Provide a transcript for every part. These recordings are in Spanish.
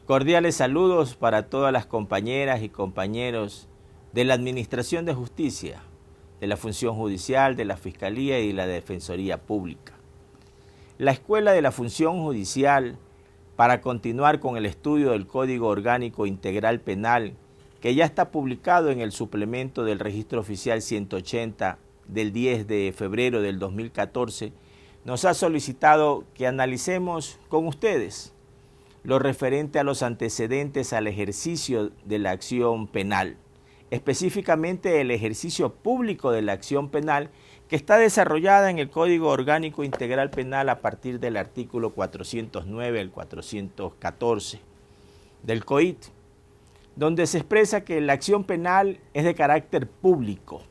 Cordiales saludos para todas las compañeras y compañeros de la Administración de Justicia, de la Función Judicial, de la Fiscalía y de la Defensoría Pública. La Escuela de la Función Judicial, para continuar con el estudio del Código Orgánico Integral Penal, que ya está publicado en el suplemento del Registro Oficial 180 del 10 de febrero del 2014, nos ha solicitado que analicemos con ustedes lo referente a los antecedentes al ejercicio de la acción penal, específicamente el ejercicio público de la acción penal que está desarrollada en el Código Orgánico Integral Penal a partir del artículo 409 al 414 del COIT, donde se expresa que la acción penal es de carácter público,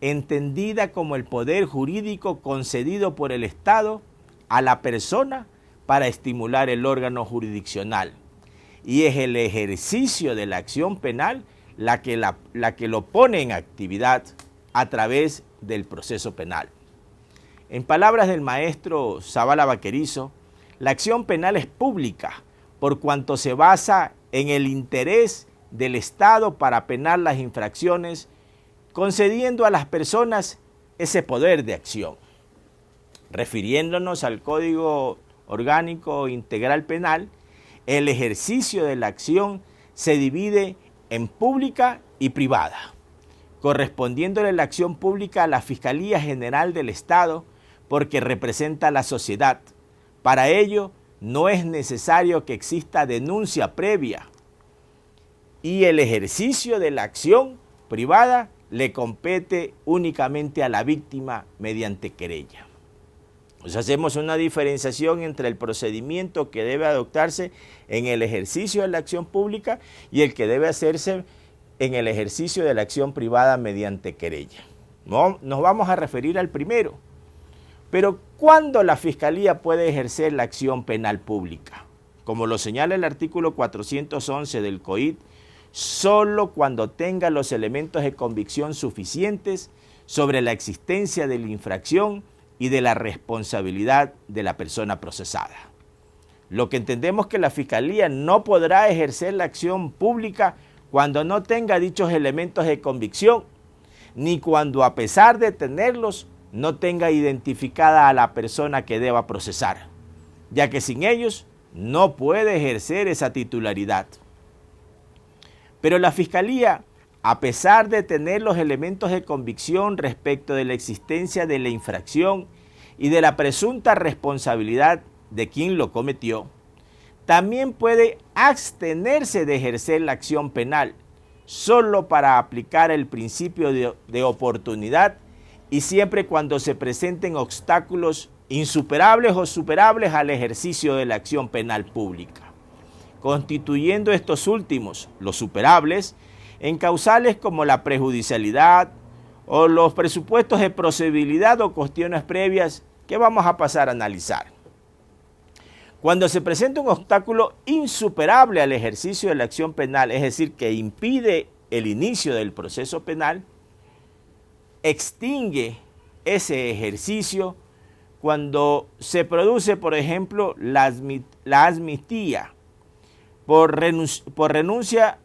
entendida como el poder jurídico concedido por el Estado a la persona para estimular el órgano jurisdiccional. Y es el ejercicio de la acción penal la que lo pone en actividad a través del proceso penal. En palabras del maestro Zavala Vaquerizo, la acción penal es pública por cuanto se basa en el interés del Estado para penar las infracciones, concediendo a las personas ese poder de acción. Refiriéndonos al Código Orgánico Integral Penal, el ejercicio de la acción se divide en pública y privada, correspondiéndole la acción pública a la Fiscalía General del Estado porque representa a la sociedad. Para ello, no es necesario que exista denuncia previa y el ejercicio de la acción privada le compete únicamente a la víctima mediante querella. Pues hacemos una diferenciación entre el procedimiento que debe adoptarse en el ejercicio de la acción pública y el que debe hacerse en el ejercicio de la acción privada mediante querella. Nos vamos a referir al primero. Pero ¿cuándo la Fiscalía puede ejercer la acción penal pública? Como lo señala el artículo 411 del COIT, solo cuando tenga los elementos de convicción suficientes sobre la existencia de la infracción y de la responsabilidad de la persona procesada. Lo que entendemos que la Fiscalía no podrá ejercer la acción pública cuando no tenga dichos elementos de convicción, ni cuando a pesar de tenerlos no tenga identificada a la persona que deba procesar, ya que sin ellos no puede ejercer esa titularidad. Pero la Fiscalía, a pesar de tener los elementos de convicción respecto de la existencia de la infracción y de la presunta responsabilidad de quien lo cometió, también puede abstenerse de ejercer la acción penal solo para aplicar el principio de oportunidad y siempre cuando se presenten obstáculos insuperables o superables al ejercicio de la acción penal pública, constituyendo estos últimos, los superables, en causales como la prejudicialidad o los presupuestos de procedibilidad o cuestiones previas que vamos a pasar a analizar. Cuando se presenta un obstáculo insuperable al ejercicio de la acción penal, es decir, que impide el inicio del proceso penal, extingue ese ejercicio cuando se produce, por ejemplo, la amnistía por renuncia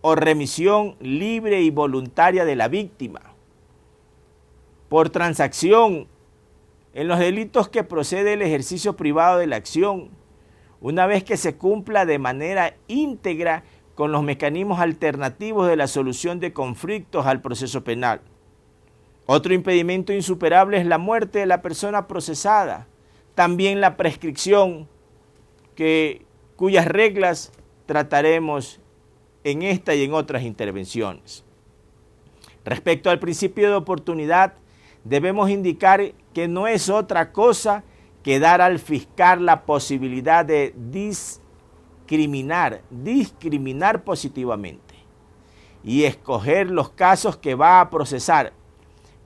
o remisión libre y voluntaria de la víctima, por transacción en los delitos que procede el ejercicio privado de la acción, una vez que se cumpla de manera íntegra con los mecanismos alternativos de la solución de conflictos al proceso penal. Otro impedimento insuperable es la muerte de la persona procesada, también la prescripción, cuyas reglas trataremos en esta y en otras intervenciones. Respecto al principio de oportunidad, debemos indicar que no es otra cosa que dar al fiscal la posibilidad de discriminar positivamente y escoger los casos que va a procesar,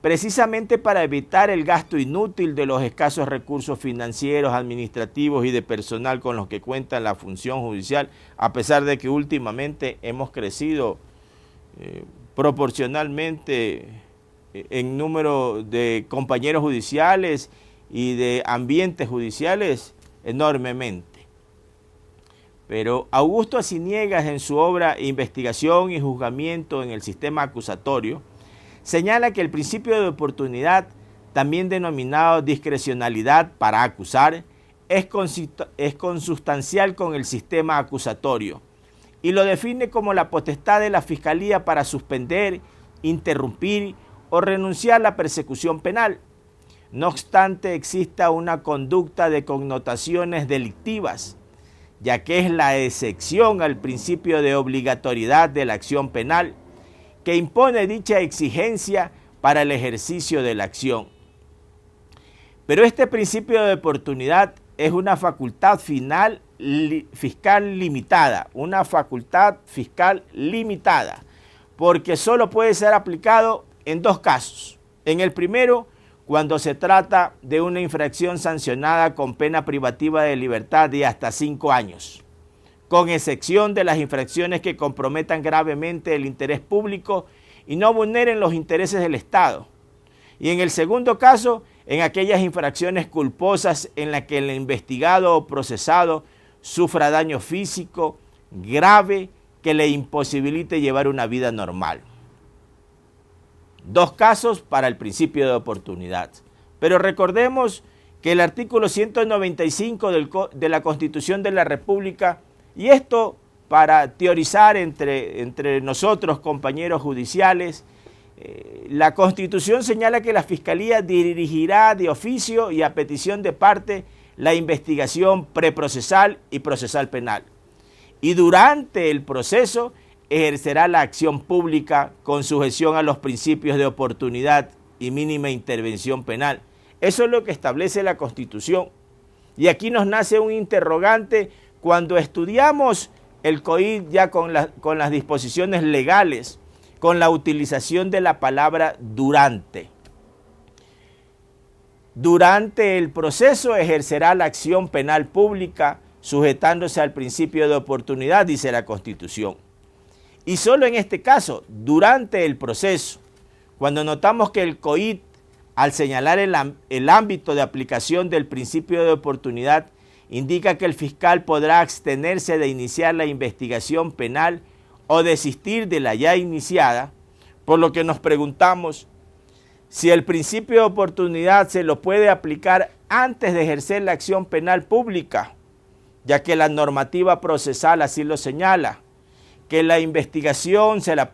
precisamente para evitar el gasto inútil de los escasos recursos financieros, administrativos y de personal con los que cuenta la función judicial, a pesar de que últimamente hemos crecido proporcionalmente en número de compañeros judiciales y de ambientes judiciales enormemente. pero Augusto Aciniegas, en su obra Investigación y Juzgamiento en el Sistema Acusatorio, señala que el principio de oportunidad, también denominado discrecionalidad para acusar, es consustancial con el sistema acusatorio y lo define como la potestad de la Fiscalía para suspender, interrumpir o renunciar a la persecución penal. No obstante, exista una conducta de connotaciones delictivas, ya que es la excepción al principio de obligatoriedad de la acción penal, que impone dicha exigencia para el ejercicio de la acción. Pero este principio de oportunidad es una facultad fiscal limitada, porque solo puede ser aplicado en dos casos. En el primero, cuando se trata de una infracción sancionada con pena privativa de libertad de hasta 5 años, con excepción de las infracciones que comprometan gravemente el interés público y no vulneren los intereses del Estado. Y en el segundo caso, en aquellas infracciones culposas en las que el investigado o procesado sufra daño físico grave que le imposibilite llevar una vida normal. Dos casos para el principio de oportunidad. Pero recordemos que el artículo 195 de la Constitución de la República, y esto para teorizar entre nosotros, compañeros judiciales, la Constitución señala que la Fiscalía dirigirá de oficio y a petición de parte la investigación preprocesal y procesal penal. Y durante el proceso ejercerá la acción pública con sujeción a los principios de oportunidad y mínima intervención penal. Eso es lo que establece la Constitución. Y aquí nos nace un interrogante cuando estudiamos el COID ya con las disposiciones legales, con la utilización de la palabra durante. Durante el proceso ejercerá la acción penal pública sujetándose al principio de oportunidad, dice la Constitución. Y solo en este caso, durante el proceso, cuando notamos que el COID, al señalar el ámbito de aplicación del principio de oportunidad, indica que el fiscal podrá abstenerse de iniciar la investigación penal o desistir de la ya iniciada, por lo que nos preguntamos si el principio de oportunidad se lo puede aplicar antes de ejercer la acción penal pública, ya que la normativa procesal así lo señala, que la investigación que la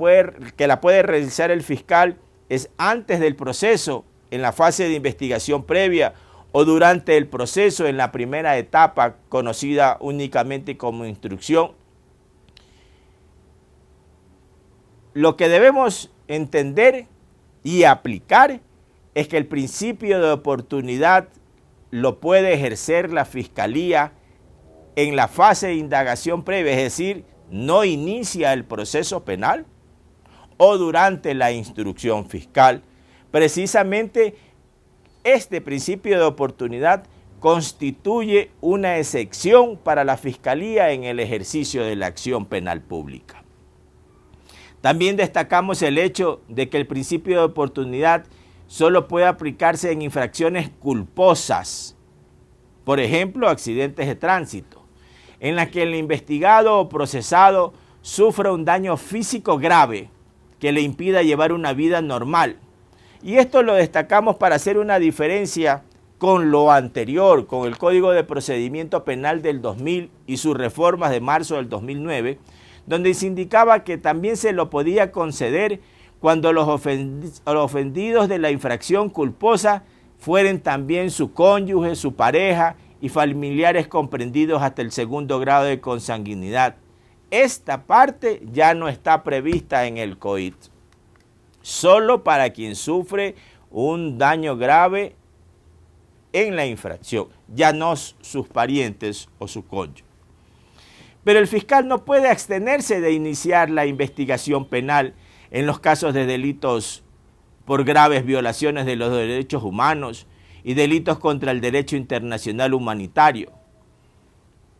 puede realizar el fiscal es antes del proceso, en la fase de investigación previa, o durante el proceso en la primera etapa, conocida únicamente como instrucción. Lo que debemos entender y aplicar es que el principio de oportunidad lo puede ejercer la Fiscalía en la fase de indagación previa, es decir, no inicia el proceso penal, o durante la instrucción fiscal. Precisamente este principio de oportunidad constituye una excepción para la Fiscalía en el ejercicio de la acción penal pública. También destacamos el hecho de que el principio de oportunidad solo puede aplicarse en infracciones culposas, por ejemplo, accidentes de tránsito, en las que el investigado o procesado sufra un daño físico grave que le impida llevar una vida normal. Y esto lo destacamos para hacer una diferencia con lo anterior, con el Código de Procedimiento Penal del 2000 y sus reformas de marzo del 2009, donde se indicaba que también se lo podía conceder cuando los ofendidos de la infracción culposa fueren también su cónyuge, su pareja y familiares comprendidos hasta el segundo grado de consanguinidad. Esta parte ya no está prevista en el COID. Solo para quien sufre un daño grave en la infracción, ya no sus parientes o su cónyuge. Pero el fiscal no puede abstenerse de iniciar la investigación penal en los casos de delitos por graves violaciones de los derechos humanos y delitos contra el derecho internacional humanitario,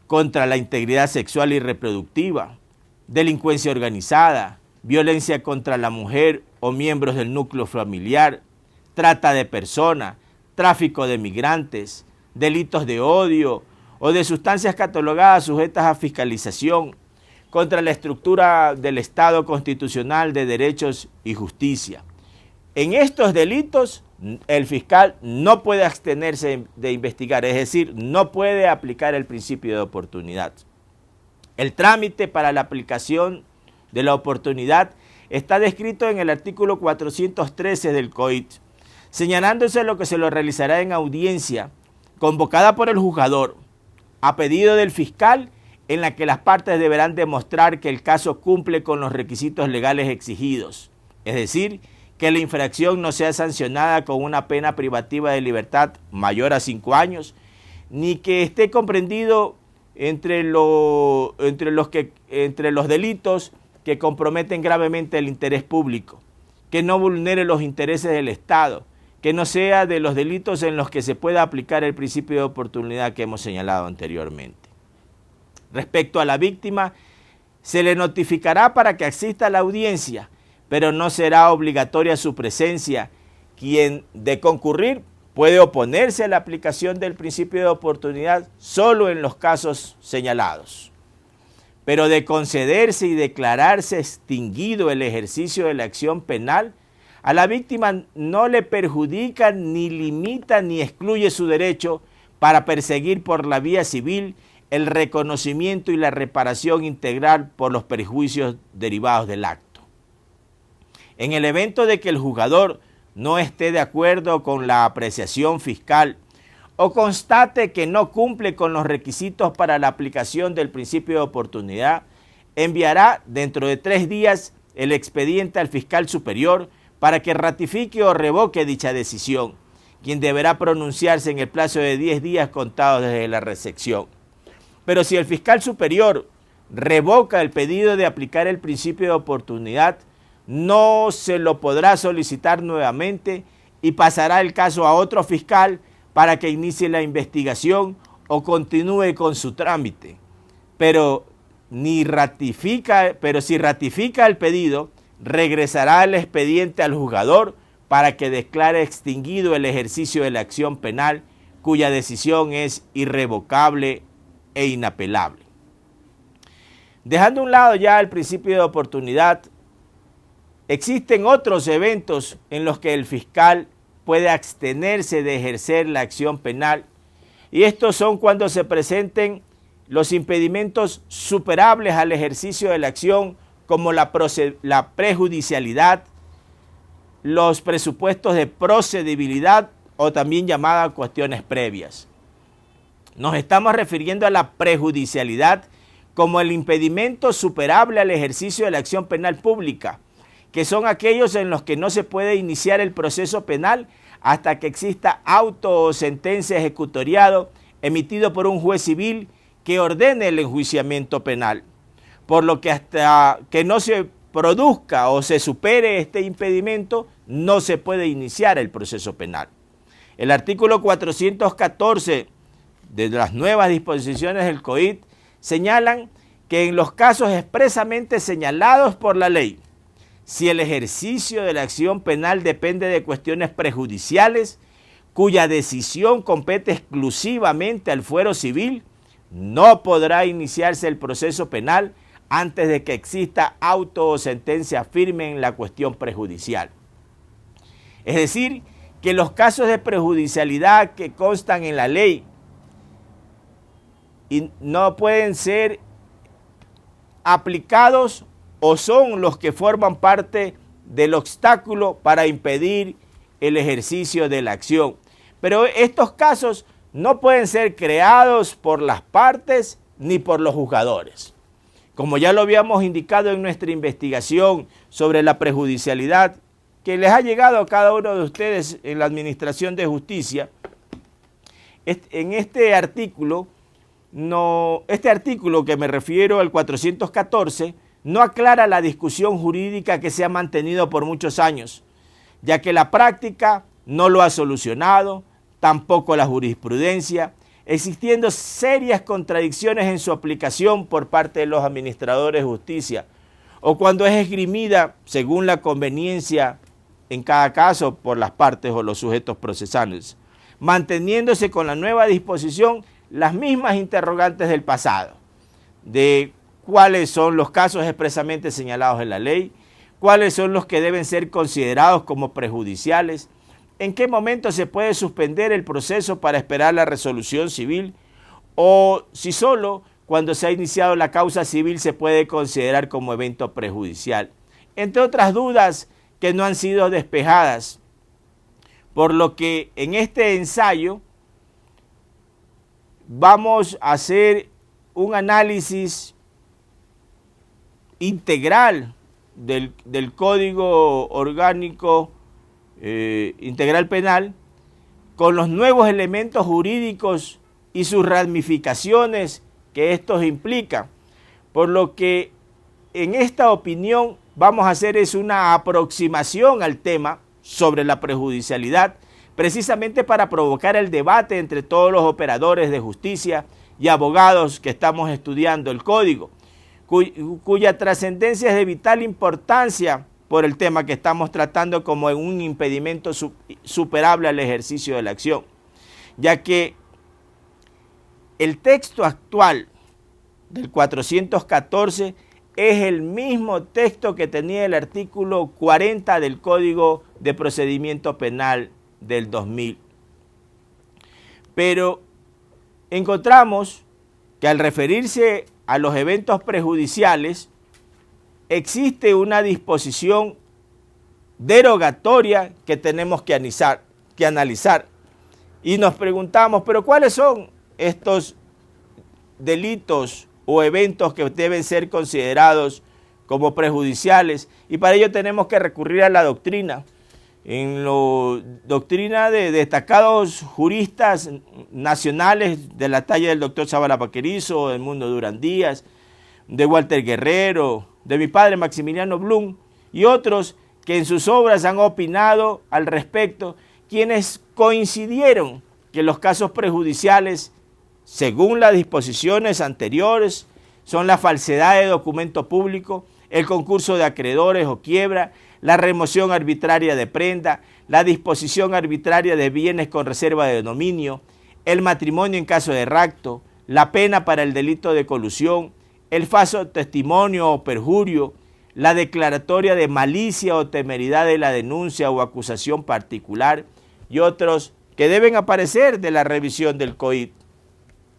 contra la integridad sexual y reproductiva, delincuencia organizada, violencia contra la mujer o miembros del núcleo familiar, trata de personas, tráfico de migrantes, delitos de odio o de sustancias catalogadas sujetas a fiscalización, contra la estructura del Estado constitucional de derechos y justicia. En estos delitos, el fiscal no puede abstenerse de investigar, es decir, no puede aplicar el principio de oportunidad. El trámite para la aplicación de la oportunidad está descrito en el artículo 413 del COIT, señalándose lo que se lo realizará en audiencia convocada por el juzgador, a pedido del fiscal, en la que las partes deberán demostrar que el caso cumple con los requisitos legales exigidos, es decir, que la infracción no sea sancionada con una pena privativa de libertad mayor a 5 años, ni que esté comprendido entre los delitos que comprometen gravemente el interés público, que no vulnere los intereses del Estado, que no sea de los delitos en los que se pueda aplicar el principio de oportunidad que hemos señalado anteriormente. Respecto a la víctima, se le notificará para que asista a la audiencia, pero no será obligatoria su presencia. Quien de concurrir puede oponerse a la aplicación del principio de oportunidad solo en los casos señalados. Pero de concederse y declararse extinguido el ejercicio de la acción penal, a la víctima no le perjudica, ni limita, ni excluye su derecho para perseguir por la vía civil el reconocimiento y la reparación integral por los perjuicios derivados del acto. En el evento de que el juzgador no esté de acuerdo con la apreciación fiscal o constate que no cumple con los requisitos para la aplicación del principio de oportunidad, enviará dentro de 3 días el expediente al fiscal superior para que ratifique o revoque dicha decisión, quien deberá pronunciarse en el plazo de 10 días contados desde la recepción. Pero si el fiscal superior revoca el pedido de aplicar el principio de oportunidad, no se lo podrá solicitar nuevamente y pasará el caso a otro fiscal para que inicie la investigación o continúe con su trámite. Pero si ratifica el pedido, regresará el expediente al juzgador para que declare extinguido el ejercicio de la acción penal, cuya decisión es irrevocable e inapelable. Dejando a un lado ya el principio de oportunidad, existen otros eventos en los que el fiscal puede abstenerse de ejercer la acción penal, y estos son cuando se presenten los impedimentos superables al ejercicio de la acción, como la prejudicialidad, los presupuestos de procedibilidad o también llamadas cuestiones previas. Nos estamos refiriendo a la prejudicialidad como el impedimento superable al ejercicio de la acción penal pública, que son aquellos en los que no se puede iniciar el proceso penal hasta que exista auto o sentencia ejecutoriado emitido por un juez civil que ordene el enjuiciamiento penal, por lo que hasta que no se produzca o se supere este impedimento, no se puede iniciar el proceso penal. El artículo 414 de las nuevas disposiciones del COIT señalan que en los casos expresamente señalados por la ley, si el ejercicio de la acción penal depende de cuestiones prejudiciales, cuya decisión compete exclusivamente al fuero civil, no podrá iniciarse el proceso penal antes de que exista auto o sentencia firme en la cuestión prejudicial. Es decir, que los casos de prejudicialidad que constan en la ley y no pueden ser aplicados o son los que forman parte del obstáculo para impedir el ejercicio de la acción. Pero estos casos no pueden ser creados por las partes ni por los juzgadores. Como ya lo habíamos indicado en nuestra investigación sobre la prejudicialidad que les ha llegado a cada uno de ustedes en la Administración de Justicia, en este artículo que me refiero al 414, no aclara la discusión jurídica que se ha mantenido por muchos años, ya que la práctica no lo ha solucionado, tampoco la jurisprudencia, existiendo serias contradicciones en su aplicación por parte de los administradores de justicia, o cuando es esgrimida según la conveniencia en cada caso por las partes o los sujetos procesales, manteniéndose con la nueva disposición las mismas interrogantes del pasado, de cuáles son los casos expresamente señalados en la ley, cuáles son los que deben ser considerados como prejudiciales, en qué momento se puede suspender el proceso para esperar la resolución civil, o si solo cuando se ha iniciado la causa civil se puede considerar como evento prejudicial, entre otras dudas que no han sido despejadas, por lo que en este ensayo vamos a hacer un análisis integral del Código Orgánico Integral Penal, con los nuevos elementos jurídicos y sus ramificaciones que estos implican. Por lo que en esta opinión vamos a hacer es una aproximación al tema sobre la prejudicialidad, precisamente para provocar el debate entre todos los operadores de justicia y abogados que estamos estudiando el código, cuya trascendencia es de vital importancia por el tema que estamos tratando como un impedimento superable al ejercicio de la acción, ya que el texto actual del 414 es el mismo texto que tenía el artículo 40 del Código de Procedimiento Penal del 2000. Pero encontramos que al referirse a los eventos prejudiciales, existe una disposición derogatoria que tenemos que analizar. Y nos preguntamos, ¿pero cuáles son estos delitos o eventos que deben ser considerados como prejudiciales? Y para ello tenemos que recurrir a la doctrina. En la doctrina de destacados juristas nacionales de la talla del doctor Zavala Paquerizo, del Mundo Durán Díaz, de Walter Guerrero, de mi padre Maximiliano Blum y otros que en sus obras han opinado al respecto, quienes coincidieron que los casos prejudiciales, según las disposiciones anteriores, son la falsedad de documento público, el concurso de acreedores o quiebra, la remoción arbitraria de prenda, la disposición arbitraria de bienes con reserva de dominio, el matrimonio en caso de rapto, la pena para el delito de colusión, el falso testimonio o perjurio, la declaratoria de malicia o temeridad de la denuncia o acusación particular y otros que deben aparecer de la revisión del COIP.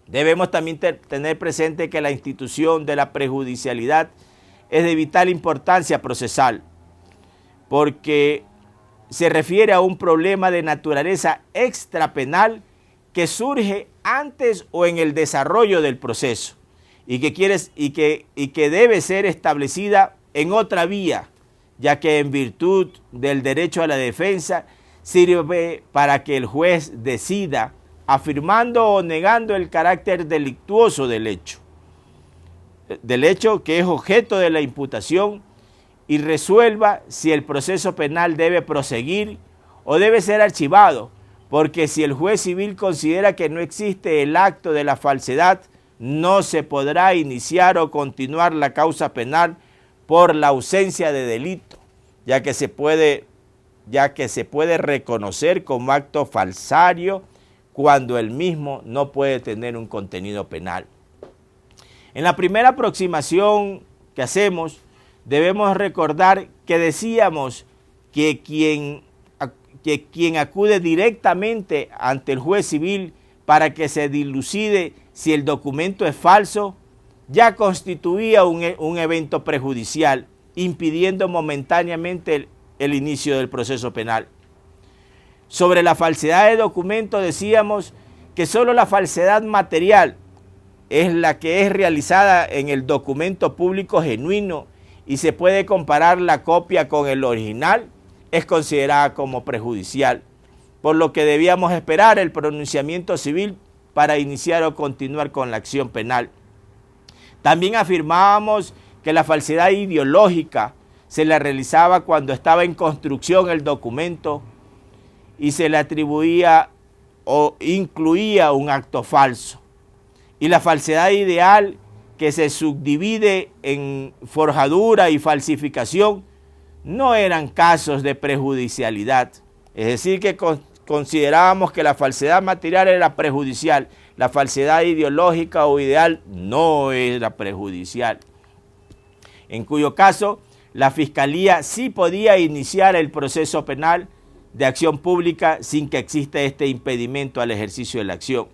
Debemos también tener presente que la institución de la prejudicialidad es de vital importancia procesal, porque se refiere a un problema de naturaleza extrapenal que surge antes o en el desarrollo del proceso y que debe ser establecida en otra vía, ya que en virtud del derecho a la defensa sirve para que el juez decida afirmando o negando el carácter delictuoso del hecho que es objeto de la imputación, y resuelva si el proceso penal debe proseguir o debe ser archivado, porque si el juez civil considera que no existe el acto de la falsedad, no se podrá iniciar o continuar la causa penal por la ausencia de delito, ya que se puede reconocer como acto falsario cuando el mismo no puede tener un contenido penal. En la primera aproximación que hacemos, debemos recordar que decíamos que quien acude directamente ante el juez civil para que se dilucide si el documento es falso, ya constituía un evento prejudicial, impidiendo momentáneamente el inicio del proceso penal. Sobre la falsedad de documento decíamos que solo la falsedad material es la que es realizada en el documento público genuino y se puede comparar la copia con el original, es considerada como prejudicial, por lo que debíamos esperar el pronunciamiento civil para iniciar o continuar con la acción penal. También afirmábamos que la falsedad ideológica se la realizaba cuando estaba en construcción el documento y se le atribuía o incluía un acto falso. Y la falsedad ideal, que se subdivide en forjadura y falsificación, no eran casos de prejudicialidad. Es decir, que considerábamos que la falsedad material era prejudicial. la falsedad ideológica o ideal no era prejudicial, en cuyo caso la Fiscalía sí podía iniciar el proceso penal de acción pública sin que exista este impedimento al ejercicio de la acción.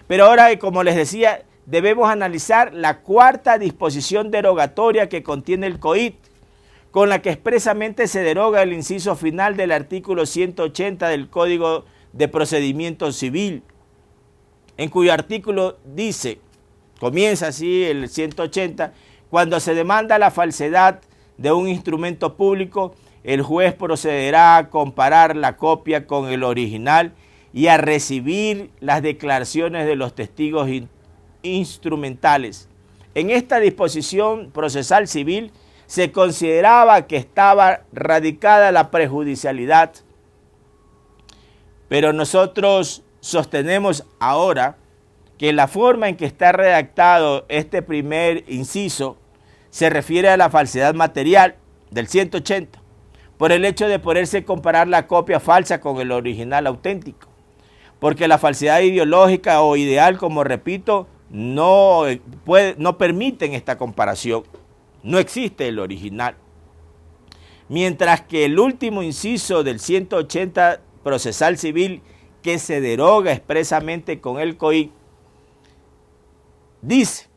Pero ahora, como les decía, debemos analizar la cuarta disposición derogatoria que contiene el COIT, con la que expresamente se deroga el inciso final del artículo 180 del Código de Procedimiento Civil, en cuyo artículo dice, comienza así el 180, cuando se demanda la falsedad de un instrumento público, el juez procederá a comparar la copia con el original y a recibir las declaraciones de los testigos instrumentales. En esta disposición procesal civil se consideraba que estaba radicada la prejudicialidad, pero nosotros sostenemos ahora que la forma en que está redactado este primer inciso se refiere a la falsedad material del 180, por el hecho de poderse comparar la copia falsa con el original auténtico, porque la falsedad ideológica o ideal, como repito, no permiten esta comparación. No existe el original. Mientras que el último inciso del 180 procesal civil, que se deroga expresamente con el COIT, dice,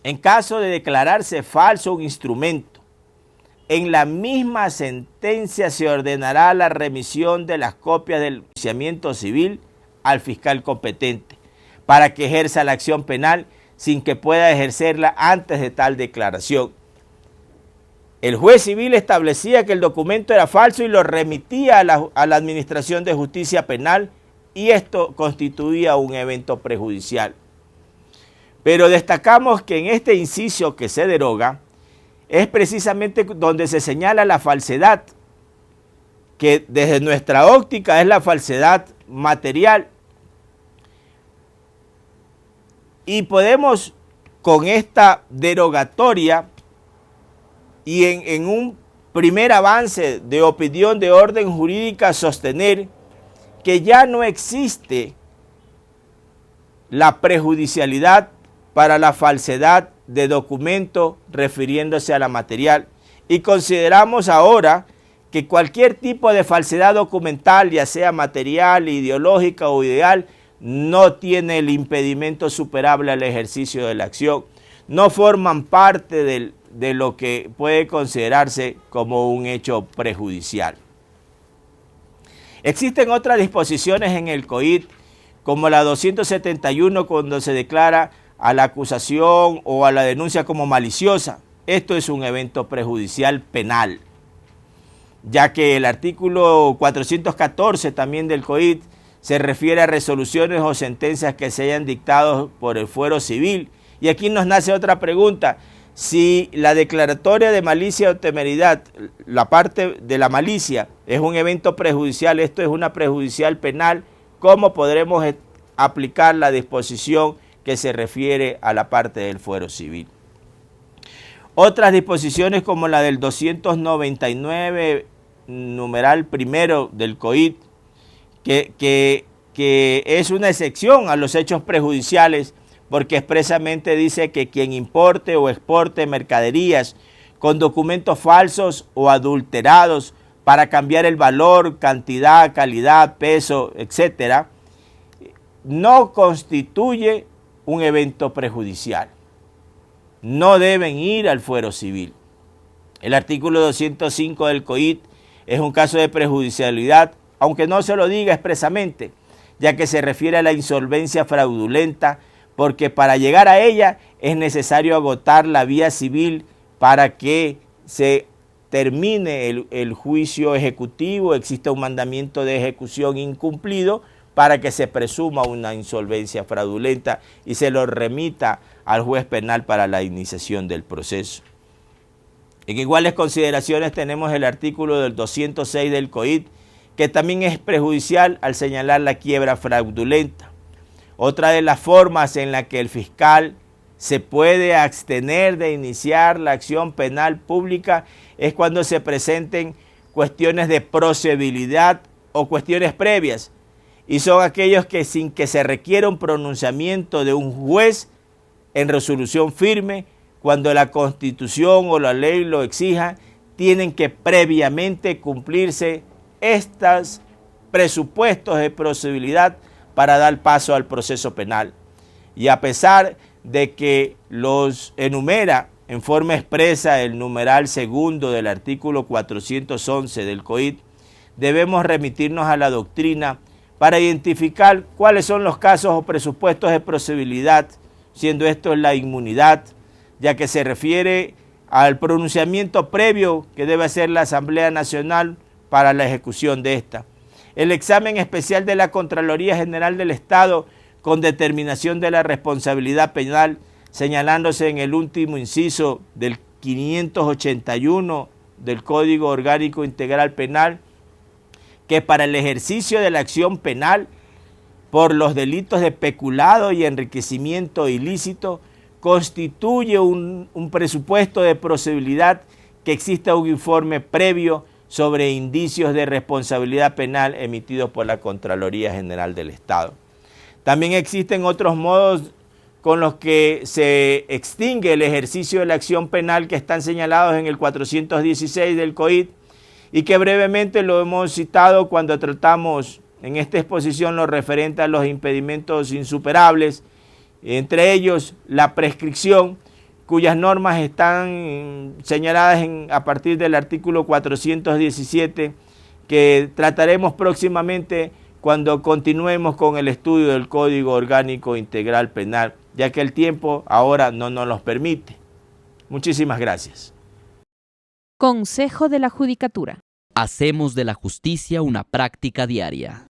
en caso de declararse falso un instrumento, en la misma sentencia se ordenará la remisión de las copias del enjuiciamiento civil al fiscal competente para que ejerza la acción penal sin que pueda ejercerla antes de tal declaración. El juez civil establecía que el documento era falso y lo remitía a la Administración de Justicia Penal, y esto constituía un evento prejudicial. Pero destacamos que en este inciso que se deroga es precisamente donde se señala la falsedad, que desde nuestra óptica es la falsedad material. Y podemos con esta derogatoria y en un primer avance de opinión de orden jurídica sostener que ya no existe la prejudicialidad para la falsedad de documento refiriéndose a la material, y consideramos ahora que cualquier tipo de falsedad documental, ya sea material, ideológica o ideal, no tiene el impedimento superable al ejercicio de la acción, no forman parte de lo que puede considerarse como un hecho prejudicial. Existen otras disposiciones en el COIT, como la 271, cuando se declara a la acusación o a la denuncia como maliciosa. Esto es un evento prejudicial penal, ya que el artículo 414 también del COIT se refiere a resoluciones o sentencias que se hayan dictado por el fuero civil. Y aquí nos nace otra pregunta: si la declaratoria de malicia o temeridad, la parte de la malicia, es un evento prejudicial, esto es una prejudicial penal, ¿cómo podremos aplicar la disposición que se refiere a la parte del fuero civil? Otras disposiciones, como la del 299, numeral primero del COIT, que es una excepción a los hechos prejudiciales, porque expresamente dice que quien importe o exporte mercaderías con documentos falsos o adulterados para cambiar el valor, cantidad, calidad, peso, etcétera, no constituye un evento prejudicial. No deben ir al fuero civil. El artículo 205 del COIT es un caso de prejudicialidad, aunque no se lo diga expresamente, ya que se refiere a la insolvencia fraudulenta, porque para llegar a ella es necesario agotar la vía civil para que se termine el juicio ejecutivo, exista un mandamiento de ejecución incumplido para que se presuma una insolvencia fraudulenta y se lo remita al juez penal para la iniciación del proceso. En iguales consideraciones tenemos el artículo del 206 del COIT, que también es prejudicial al señalar la quiebra fraudulenta. Otra de las formas en la que el fiscal se puede abstener de iniciar la acción penal pública es cuando se presenten cuestiones de procedibilidad o cuestiones previas, y son aquellos que sin que se requiera un pronunciamiento de un juez en resolución firme, cuando la Constitución o la ley lo exija, tienen que previamente cumplirse estos presupuestos de procedibilidad para dar paso al proceso penal. Y a pesar de que los enumera en forma expresa el numeral segundo del artículo 411 del COIT, debemos remitirnos a la doctrina para identificar cuáles son los casos o presupuestos de procedibilidad, siendo esto la inmunidad, ya que se refiere al pronunciamiento previo que debe hacer la Asamblea Nacional para la ejecución de esta. El examen especial de la Contraloría General del Estado con determinación de la responsabilidad penal, señalándose en el último inciso del 581 del Código Orgánico Integral Penal, que para el ejercicio de la acción penal por los delitos de peculado y enriquecimiento ilícito constituye un presupuesto de procedibilidad que exista un informe previo sobre indicios de responsabilidad penal emitidos por la Contraloría General del Estado. También existen otros modos con los que se extingue el ejercicio de la acción penal que están señalados en el 416 del COIT y que brevemente lo hemos citado cuando tratamos en esta exposición lo referente a los impedimentos insuperables, entre ellos la prescripción, cuyas normas están señaladas a partir del artículo 417, que trataremos próximamente cuando continuemos con el estudio del Código Orgánico Integral Penal, ya que el tiempo ahora no nos los permite. Muchísimas gracias. Consejo de la Judicatura. Hacemos de la justicia una práctica diaria.